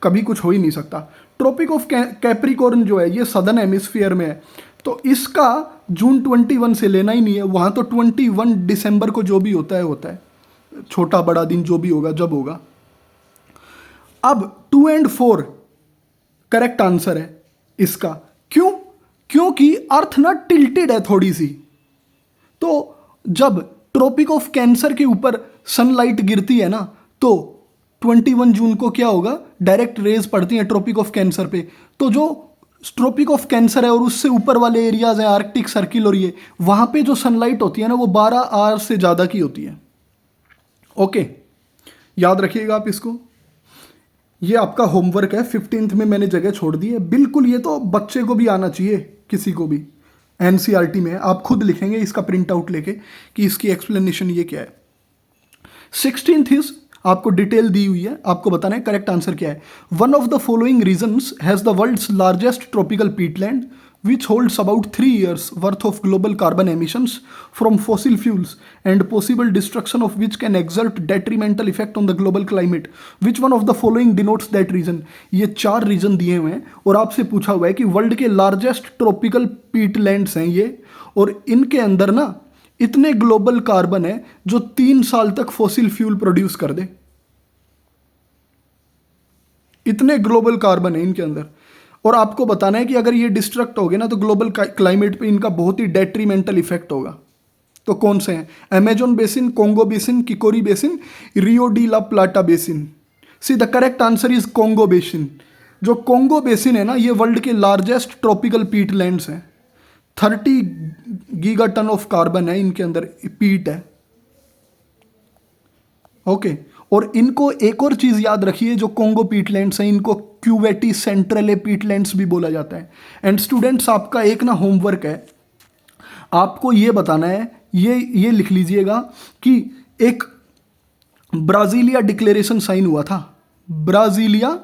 कभी कुछ हो ही नहीं सकता। ट्रॉपिक ऑफ कैप्रिकॉर्न जो है ये सदर्न हेमिस्फीयर में है, तो इसका जून 21 से लेना ही नहीं है। वहाँ तो 21 दिसंबर को जो भी होता है, छोटा बड़ा दिन जो भी होगा जब होगा। अब 2 and 4 करेक्ट आंसर है इसका। क्यों? क्योंकि अर्थ ना टिल्टेड है थोड़ी सी, तो जब ट्रॉपिक ऑफ कैंसर के ऊपर सनलाइट गिरती है ना, तो 21 जून को क्या होगा, डायरेक्ट रेज पड़ती हैं ट्रॉपिक ऑफ कैंसर पे। तो जो ट्रॉपिक ऑफ कैंसर है और उससे ऊपर वाले एरियाज हैं, आर्कटिक सर्किल और ये, वहाँ पे जो सनलाइट होती है ना वो 12 आवर से ज़्यादा की होती है। ओके, याद रखिएगा आप इसको। ये आपका होमवर्क है, 15th में मैंने जगह छोड़ दी है। बिल्कुल, ये तो बच्चे को भी आना चाहिए, किसी को भी। एनसीईआरटी में आप खुद लिखेंगे इसका प्रिंट आउट लेके कि इसकी एक्सप्लेनेशन ये क्या है। 16th इज आपको डिटेल दी हुई है, आपको बताना है करेक्ट आंसर क्या है। One of the following regions has the world's largest tropical peatland which holds about 3 years worth of global carbon emissions from fossil fuels and possible destruction of which can exert detrimental effect on the global climate. Which one of the following denotes that reason? ये 4 रीजन दिए हुए हैं और आपसे पूछा हुआ है कि वर्ल्ड के लार्जेस्ट ट्रॉपिकल पीटलैंड्स हैं ये, और इनके अंदर ना इतने ग्लोबल कार्बन है जो 3 साल तक फॉसिल फ्यूल प्रोड्यूस कर दे। इतने ग्लोबल कार्बन है इनके अंदर, और आपको बताना है कि अगर ये डिस्ट्रक्ट हो गए ना तो ग्लोबल क्लाइमेट पे इनका बहुत ही डेट्रीमेंटल इफेक्ट होगा। तो कौन से हैं? Amazon basin, Congo basin, Kikori basin, Rio de la Plata basin. See, the correct answer is Congo basin. जो कोंगो बेसिन है ना, ये वर्ल्ड के लार्जेस्ट ट्रॉपिकल पीटलैंड्स हैं। 30 गीगाटन ऑफ कार्बन है इनके अंदर, पीट है। ओके, और इनको एक और चीज़ याद रखिए, जो कोंगो पीटलैंड्स हैं इनको क्यूवेटी सेंट्रले पीटलैंड्स भी बोला जाता है। एंड स्टूडेंट्स, आपका एक ना होमवर्क है, आपको ये बताना है, ये लिख लीजिएगा कि एक ब्राजीलिया डिक्लेरेशन साइन हुआ था। ब्राजीलिया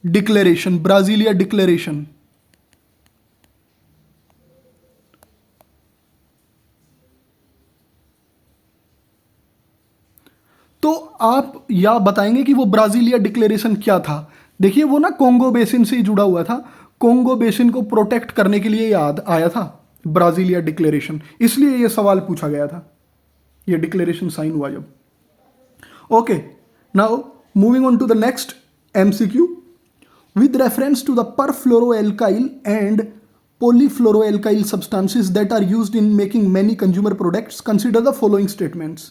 डिक्लेरेशन तो आप या बताएंगे कि वो ब्राजीलिया डिक्लेरेशन क्या था। देखिए, वो ना कोंगो बेसिन से ही जुड़ा हुआ था। कोंगो बेसिन को प्रोटेक्ट करने के लिए याद आया था ब्राजीलिया डिक्लेरेशन, इसलिए ये सवाल पूछा गया था, ये डिक्लेरेशन साइन हुआ जब। Okay, now moving on to the next MCQ. With reference to the perfluoroalkyl and polyfluoroalkyl substances that are used in making many consumer products, consider the following statements.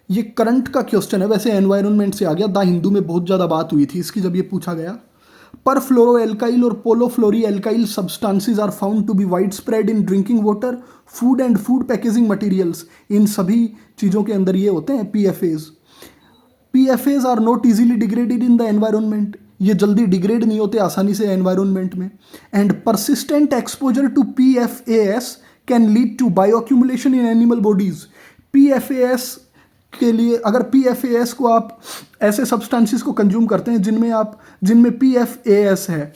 ये करंट का क्वेश्चन है, वैसे एनवायरनमेंट से आ गया, द हिंदू में बहुत ज़्यादा बात हुई थी इसकी जब ये पूछा गया। परफ्लोरोएल्काइल और polyfluoroalkyl substances are found to be widespread in drinking water, food and food packaging materials. इन सभी चीज़ों के अंदर ये होते हैं PFAS. PFAS are not easily degraded in the environment, ये जल्दी डिग्रेड नहीं होते आसानी से एनवायरनमेंट में। And persistent exposure to PFAS can lead to bioaccumulation in animal bodies. PFAS के लिए, अगर पीएफएस को आप ऐसे सब्सटेंसेस को कंज्यूम करते हैं जिनमें पीएफएस है,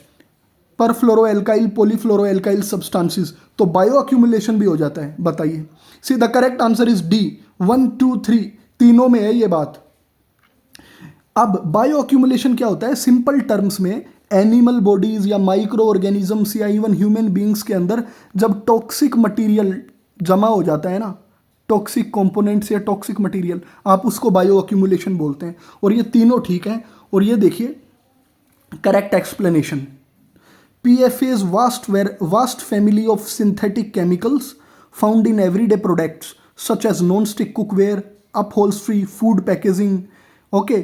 परफ्लोरोएल्काइल पॉलीफ्लोरोएल्काइल सब्सटेंसेस, तो बायो अक्यूमुलेशन भी हो जाता है। बताइए, see the correct answer is D, 1 2 3 तीनों में है ये बात। अब बायो अक्यूमुलेशन क्या होता है? सिंपल टर्म्स में एनिमल बॉडीज या माइक्रो ऑर्गेनिजम्स या इवन ह्यूमन बींग्स के अंदर जब टॉक्सिक मटेरियल जमा हो जाता है ना, टॉक्सिक कंपोनेंट्स या टॉक्सिक मटेरियल, आप उसको बायो अक्यूमुलेशन बोलते हैं। और ये तीनों ठीक हैं। और ये देखिए correct explanation, PFAs vast family of synthetic chemicals found in everyday products such as non-stick cookware, upholstery, food packaging, okay,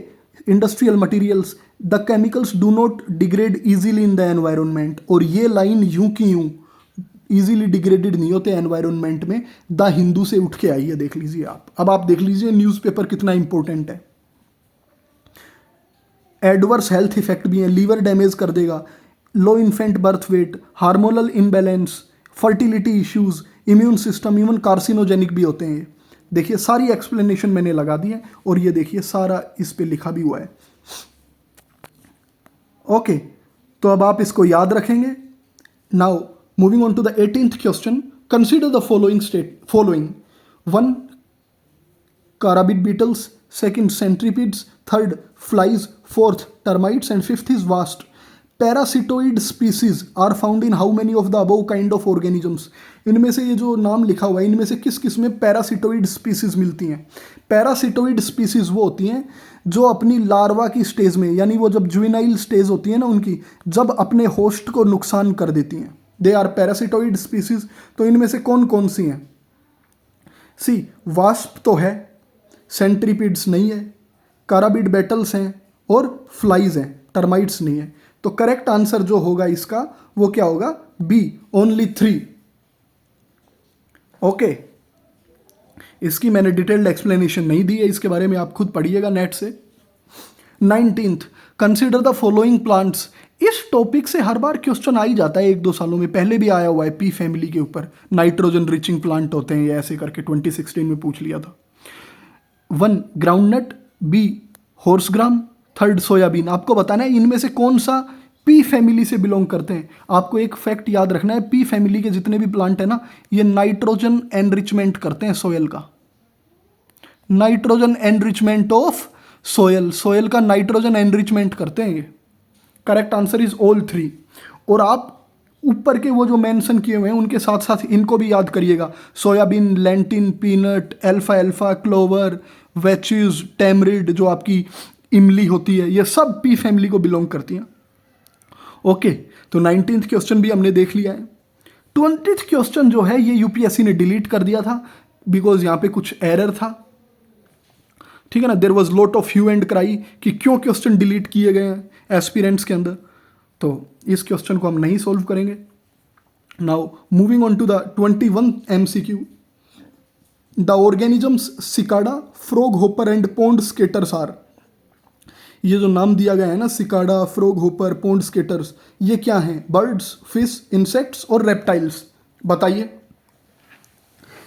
industrial materials. The chemicals do not degrade easily in the environment. और ये लाइन यूं की यूं easily degraded नहीं होते एनवायरनमेंट में। द हिंदू से उठ के आई है, देख लीजिए आप। अब आप देख लीजिए न्यूज़पेपर कितना इंपॉर्टेंट है। एडवर्स हेल्थ इफेक्ट भी है, लीवर डैमेज कर देगा, low infant birth weight, hormonal imbalance, fertility issues, immune system, even carcinogenic भी होते हैं। देखिए सारी एक्सप्लेनेशन मैंने लगा दी है और ये देखिए सारा इस पे लिखा भी हुआ है। ओके, तो अब आप इसको याद रखेंगे। Now moving on to the 18th question, consider the following 1 carabid beetles, 2nd centripedes, 3rd flies, 4th termites and 5th is wasp. Parasitoid species are found in how many of the above kind of organisms? इनमें से ये जो नाम लिखा हुआ है इनमें से किस किस में पैरासिटोइड स्पीसीज मिलती हैं? पैरासिटोइड स्पीसीज वो होती हैं जो अपनी लार्वा की स्टेज में, यानी वो जब जुवेनाइल स्टेज होती है ना उनकी, जब अपने होस्ट को नुकसान कर देती हैं, दे आर पैरासिटोइड स्पीसीज। तो इनमें से कौन कौन सी हैं? सी वास्प तो है, सेंट्रीपीड्स नहीं है, काराबिड बेटल्स हैं और फ्लाइज हैं, टर्माइट्स नहीं है। तो करेक्ट आंसर जो होगा इसका वो क्या होगा? B, only 3। ओके, इसकी मैंने डिटेल्ड एक्सप्लेनेशन नहीं दी है, इसके बारे में आप खुद पढ़िएगा नेट से। 19th, consider the following plants. इस टॉपिक से हर बार क्वेश्चन आ ही जाता है 1-2 सालों में, पहले भी आया हुआ है पी फैमिली के ऊपर, नाइट्रोजन रिचिंग प्लांट होते हैं ये, ऐसे करके 2016 में पूछ लिया था। 1 ग्राउंडनट, बी हॉर्सग्राम, 3rd सोयाबीन। आपको बताना है इनमें से कौन सा पी फैमिली से बिलोंग करते हैं। आपको एक फैक्ट याद रखना है, पी फैमिली के जितने भी प्लांट है ना, ये नाइट्रोजन एनरिचमेंट करते हैं सोयल का, nitrogen enrichment of soil, soil का नाइट्रोजन एनरिचमेंट करते हैं ये। Correct answer is all 3। और आप ऊपर के वो जो मेंशन किए हुए हैं उनके साथ साथ इनको भी याद करिएगा, सोयाबीन, लेंटिन, पीनट, अल्फा अल्फा, क्लोवर, वेचीज, टैमरिड, जो आपकी इमली होती है, ये सब पी फैमिली को बिलोंग करती हैं। ओके, तो 19th क्वेश्चन भी हमने देख लिया है। 20th क्वेश्चन जो है ये यूपीएससी ने डिलीट कर दिया था बिकॉज यहाँ पे कुछ एरर था, ठीक है ना। There was lot of hue and cry कि क्यों क्वेश्चन डिलीट किए गए हैं एस्पिरेंट्स के अंदर, तो इस क्वेश्चन को हम नहीं सॉल्व करेंगे। Now moving on to the 21th MCQ, the organisms cicada, froghopper and pond skaters are. ये जो नाम दिया गया है ना, cicada, froghopper, pond skaters, ये क्या हैं? बर्ड्स, फिश, इंसेक्ट्स और रेप्टाइल्स। बताइए।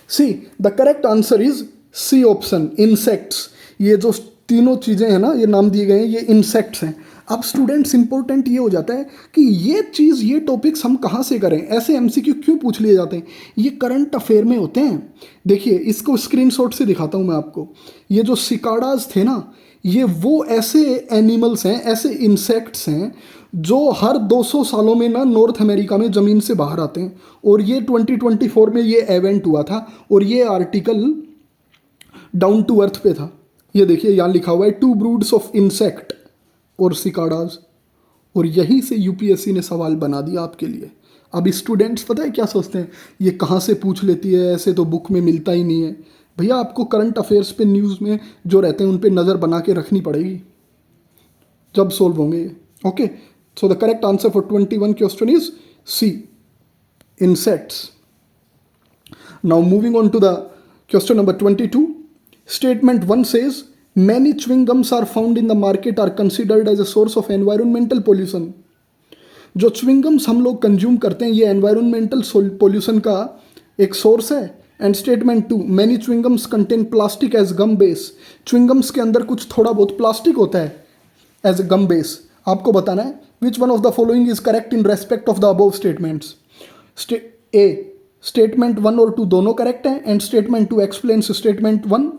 See the correct answer is C option, insects. ये जो तीनों चीज़ें हैं ना, ये नाम दिए गए हैं, ये इंसेक्ट्स हैं। अब स्टूडेंट्स इंपॉर्टेंट ये हो जाता है कि ये चीज़, ये टॉपिक्स हम कहाँ से करें, ऐसे एमसीक्यू क्यों पूछ लिए जाते हैं? ये करंट अफेयर में होते हैं। देखिए इसको स्क्रीनशॉट से दिखाता हूँ मैं आपको। ये जो सिकाडाज थे ना, ये वो ऐसे एनिमल्स हैं, ऐसे इंसेक्ट्स हैं जो हर 200 सालों में ना नॉर्थ अमेरिका में ज़मीन से बाहर आते हैं। और ये 2024 में ये इवेंट हुआ था और ये आर्टिकल डाउन टू अर्थ पे था। ये देखिए यहाँ लिखा हुआ है 2 ब्रूड्स ऑफ इंसेक्ट और सिकाडाज, और यहीं से यूपीएससी ने सवाल बना दिया आपके लिए। अब स्टूडेंट्स पता है क्या सोचते हैं, ये कहाँ से पूछ लेती है, ऐसे तो बुक में मिलता ही नहीं है। भैया आपको करंट अफेयर्स पे न्यूज़ में जो रहते हैं उन पे नज़र बना के रखनी पड़ेगी जब सोल्व होंगे। Okay, so the correct answer for 21 question is C, insects. Now moving on to the question number 22, statement 1 says many chewing gums are found in the market are considered as a source of environmental pollution। जो च्विंग गम्स हम लोग कंज्यूम करते हैं ये एनवायरमेंटल पोल्यूशन का एक सोर्स है। And statement 2, many chewing gums contain plastic as gum base. Chewing gums के अंदर कुछ थोड़ा बहुत प्लास्टिक होता है एज गम बेस। आपको बताना है which one of the following is correct in respect of the above statements? A, statement 1 और 2 दोनों करेक्ट हैं and statement 2 explains statement 1.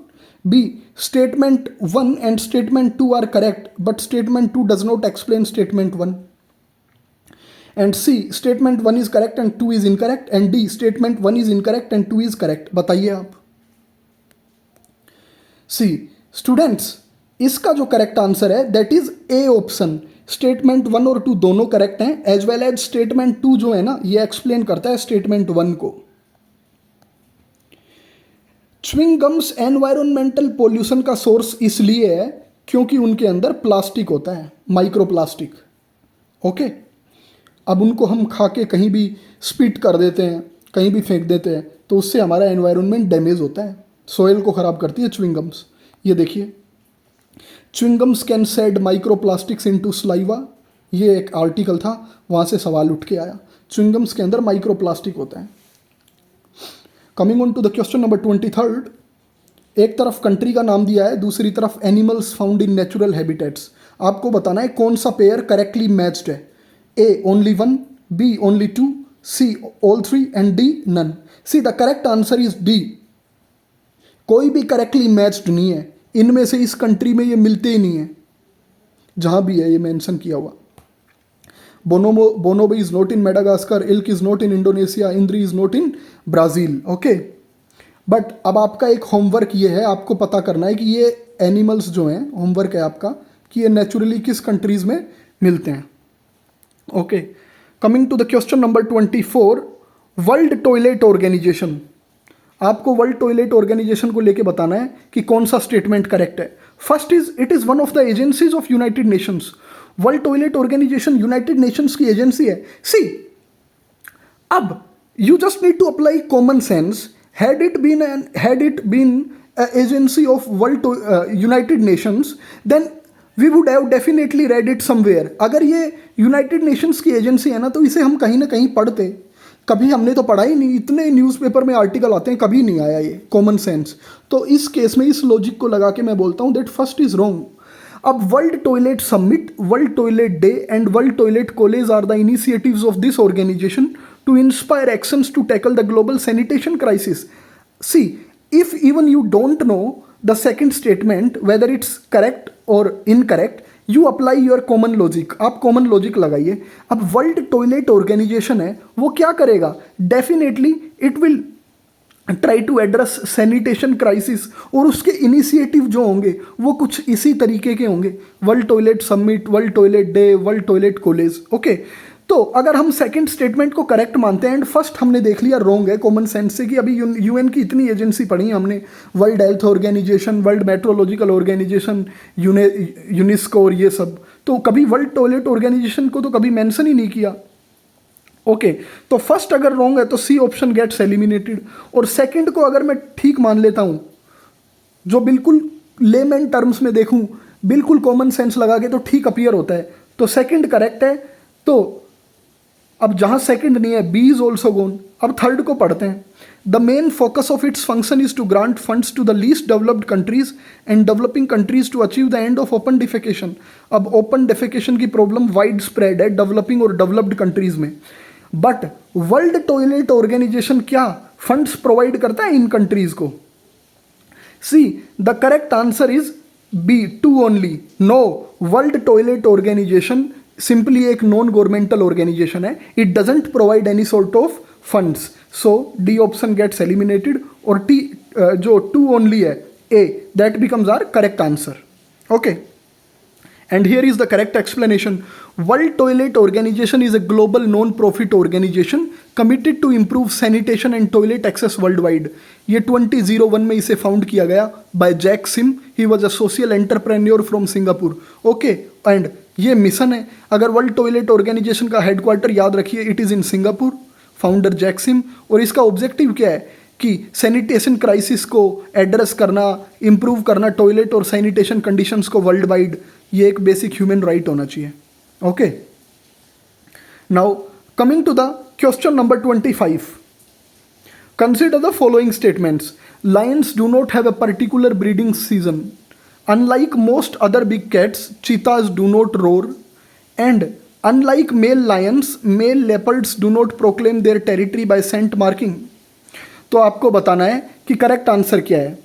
B, statement 1 and statement 2 are correct but statement 2 does not explain statement 1. And C, statement 1 is correct and 2 is incorrect. And D, statement 1 is incorrect and 2 is correct. बताइए आप. सी, स्टूडेंट्स, इसका जो करेक्ट आंसर है that is A option. Statement 1 और 2 दोनों करेक्ट हैं एज वेल एज स्टेटमेंट 2 जो है ना ये एक्सप्लेन करता है स्टेटमेंट 1 को. च्युइंग गम्स एनवायरमेंटल पोल्यूशन का सोर्स इसलिए है क्योंकि उनके अंदर प्लास्टिक होता है, माइक्रो प्लास्टिक. ओके, अब उनको हम खा के कहीं भी स्पिट कर देते हैं, कहीं भी फेंक देते हैं, तो उससे हमारा एनवायरनमेंट डैमेज होता है, सोयल को ख़राब करती है च्युइंग गम्स. ये देखिए, chewing gums can said micro plastics into saliva. ये एक आर्टिकल था, वहाँ से सवाल उठ के आया. च्युइंग गम्स के अंदर माइक्रो प्लास्टिक होता है. Coming on to the question number 23. एक तरफ कंट्री का नाम दिया है, दूसरी तरफ animals found in natural habitats. आपको बताना है कौन सा पेयर करेक्टली मैच्ड है. A, only 1, B, only 2, C, all 3 and D, none. See, the correct answer is D. कोई भी करेक्टली मैच्ड नहीं है. इनमें से इस कंट्री में ये मिलते ही नहीं है, जहां भी है ये मेंशन किया हुआ. Bonobo is not in Madagascar, elk is not in Indonesia, indri is not in Brazil. Okay, but अब आपका एक होमवर्क ये है, आपको पता करना है कि ये एनिमल्स जो हैं, होमवर्क है आपका कि ये नेचुरली किस कंट्रीज़ में मिलते हैं. Okay, coming to the question number 24. World toilet organisation. आपको वर्ल्ड टॉयलेट ऑर्गेनाइजेशन को लेके बताना है कि कौन सा स्टेटमेंट करेक्ट है. First is, it is one of the agencies of United Nations. World toilet organisation United Nations की एजेंसी है. सी, अब you just need to apply common sense. Had it been agency of world United Nations then we would have definitely read it somewhere. अगर ये यूनाइटेड नेशंस की एजेंसी है ना तो इसे हम कहीं ना कहीं पढ़ते. कभी हमने तो पढ़ा ही नहीं, इतने न्यूज़पेपर में आर्टिकल आते हैं, कभी नहीं आया ये कॉमन सेंस. तो इस केस में इस लॉजिक को लगा के मैं बोलता हूँ दैट फर्स्ट इज रॉन्ग. अब world toilet summit, world toilet day and world toilet college are the initiatives of this organization to inspire actions to tackle the global sanitation crisis. See, if even you don't know the second statement whether it's correct और incorrect, you apply your common logic. आप कॉमन लॉजिक लगाइए. अब वर्ल्ड टॉयलेट ऑर्गेनाइजेशन है, वो क्या करेगा? Definitely it will try to address sanitation crisis, और उसके इनिशिएटिव जो होंगे वो कुछ इसी तरीके के होंगे. World toilet summit, world toilet day, world toilet college. Okay, तो अगर हम सेकंड स्टेटमेंट को करेक्ट मानते हैं एंड फर्स्ट हमने देख लिया रॉन्ग है कॉमन सेंस से कि अभी यूएन की इतनी एजेंसी पढ़ी है हमने, world health organisation, world meteorological organisation, UNESCO और ये सब, तो कभी वर्ल्ड टॉयलेट ऑर्गेनाइजेशन को तो कभी मेंशन ही नहीं किया. ओके, तो फर्स्ट अगर रॉन्ग है तो सी ऑप्शन गेट्स एलिमिनेटेड. और सेकंड को अगर मैं ठीक मान लेता हूँ, जो बिल्कुल लेमैन टर्म्स में देखूँ, बिल्कुल कॉमन सेंस लगा के तो ठीक अपीयर होता है, तो सेकंड करेक्ट है. तो अब जहाँ सेकंड नहीं है, बी इज ऑल्सो गोन. अब थर्ड को पढ़ते हैं. The main focus of its function is to grant funds to the least developed countries and developing countries to achieve the end of open defecation. अब ओपन डिफेकेशन की प्रॉब्लम वाइड स्प्रेड है डेवलपिंग और डेवलप्ड कंट्रीज में, बट वर्ल्ड टॉयलेट ऑर्गेनाइजेशन क्या फंड्स प्रोवाइड करता है इन कंट्रीज को? See, the correct answer is B, 2 only. No, world toilet organization simply एक नॉन गवर्नमेंटल ऑर्गेनाइजेशन है. It doesn't provide any sort of funds. So D option gets eliminated. और टी जो 2 ओनली है, A, that becomes our correct answer. Okay, and here is the correct explanation. World Toilet Organization is a global non-profit organization committed to improve sanitation and toilet access worldwide. ये 2001 में इसे फाउंड किया गया by Jack Sim. He was a social entrepreneur from Singapore. Okay, and ये मिशन है. अगर वर्ल्ड टॉयलेट ऑर्गेनाइजेशन का हेडक्वार्टर याद रखिए, it is in Singapore. Founder Jack Sim. और इसका ऑब्जेक्टिव क्या है कि सैनिटेशन क्राइसिस को एड्रेस करना, इम्प्रूव करना टॉयलेट और सैनिटेशन कंडीशंस को वर्ल्ड वाइड. ये एक बेसिक ह्यूमन राइट होना चाहिए. Okay, now coming to the question number 25. Consider the following statements. Lions do not have a particular breeding season. Unlike most other big cats, cheetahs do not roar, and unlike male lions male leopards do not proclaim their territory by scent marking. तो आपको बताना है कि करेक्ट आंसर क्या है।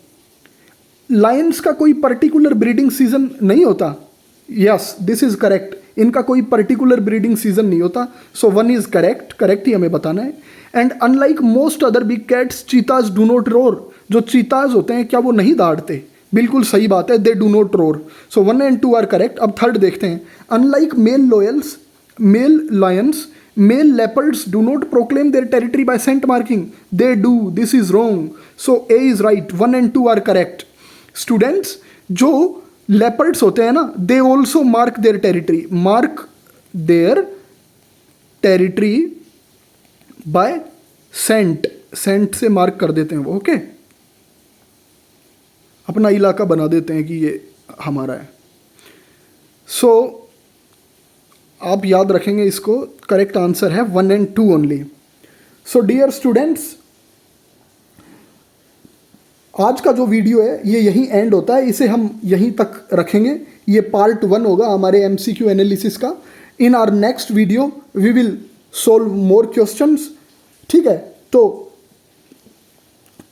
लायंस का कोई पर्टिकुलर ब्रीडिंग सीजन नहीं होता। Yes, this is correct. इनका कोई पर्टिकुलर ब्रीडिंग सीजन नहीं होता। सो 1 इज करेक्ट, करेक्ट ही हमें बताना है। And unlike most other big cats चीताज do not roar. जो चीताज होते हैं क्या वो नहीं दौड़ते? बिल्कुल सही बात है, they do not roar. So 1 and 2 are correct. अब थर्ड देखते हैं। Unlike male lions male leopards do not proclaim their territory by scent marking. They do, this is wrong. So A is right, 1 and 2 are correct. Students, जो लेपर्ड्स होते हैं ना, they also mark their territory by scent से मार्क कर देते हैं वो। ओके, अपना इलाका बना देते हैं कि ये हमारा है। सो आप याद रखेंगे इसको, करेक्ट आंसर है 1 and 2 only. So dear students, आज का जो वीडियो है ये यहीं एंड होता है, इसे हम यहीं तक रखेंगे। ये पार्ट 1 होगा हमारे MCQ एनालिसिस का। In our next video we will solve more questions. ठीक है, तो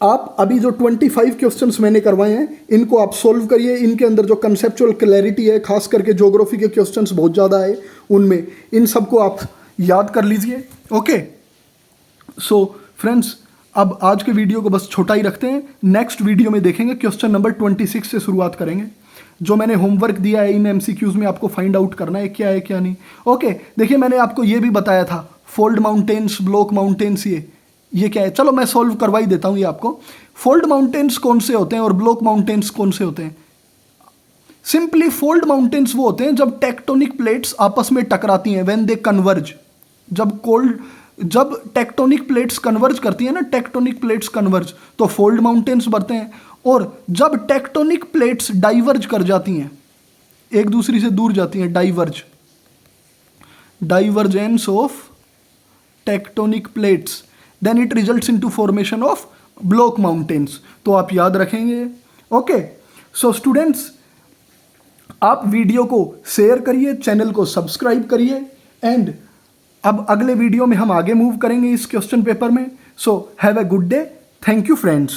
आप अभी जो 25 क्वेश्चंस मैंने करवाए हैं इनको आप सोल्व करिए। इनके अंदर जो कंसेप्चुअल क्लैरिटी है, खास करके ज्योग्राफी के क्वेश्चंस बहुत ज़्यादा है उनमें, इन सबको आप याद कर लीजिए। ओके, सो फ्रेंड्स, अब आज के वीडियो को बस छोटा ही रखते हैं। नेक्स्ट वीडियो में देखेंगे क्वेश्चन नंबर 26 से शुरुआत करेंगे। जो मैंने होमवर्क दिया है इन MCQs में आपको फाइंड आउट करना है क्या है क्या नहीं। ओके, देखिए मैंने आपको ये भी बताया था, फोल्ड माउंटेन्स, ब्लॉक माउंटेन्स, ये क्या है। चलो मैं सॉल्व करवा ही देता हूँ ये आपको। फोल्ड माउंटेन्स कौन से होते हैं और ब्लॉक माउंटेन्स कौन से होते हैं? सिंपली फोल्ड माउंटेन्स वो होते हैं जब टेक्टोनिक प्लेट्स आपस में टकराती हैं, व्हेन दे कन्वर्ज। जब टेक्टोनिक प्लेट्स कन्वर्ज करती हैं ना, टेक्टोनिक प्लेट्स कन्वर्ज, तो फोल्ड माउंटेन्स बनते हैं। और जब टेक्टोनिक प्लेट्स डाइवर्ज कर जाती हैं, एक दूसरी से दूर जाती हैं, divergence of tectonic plates, then it results into formation of block mountains. तो आप याद रखेंगे। ओके, सो स्टूडेंट्स, आप वीडियो को शेयर करिए, चैनल को सब्सक्राइब करिए। एंड अब अगले वीडियो में हम आगे मूव करेंगे इस क्वेश्चन पेपर में। So have a good day. Thank you friends.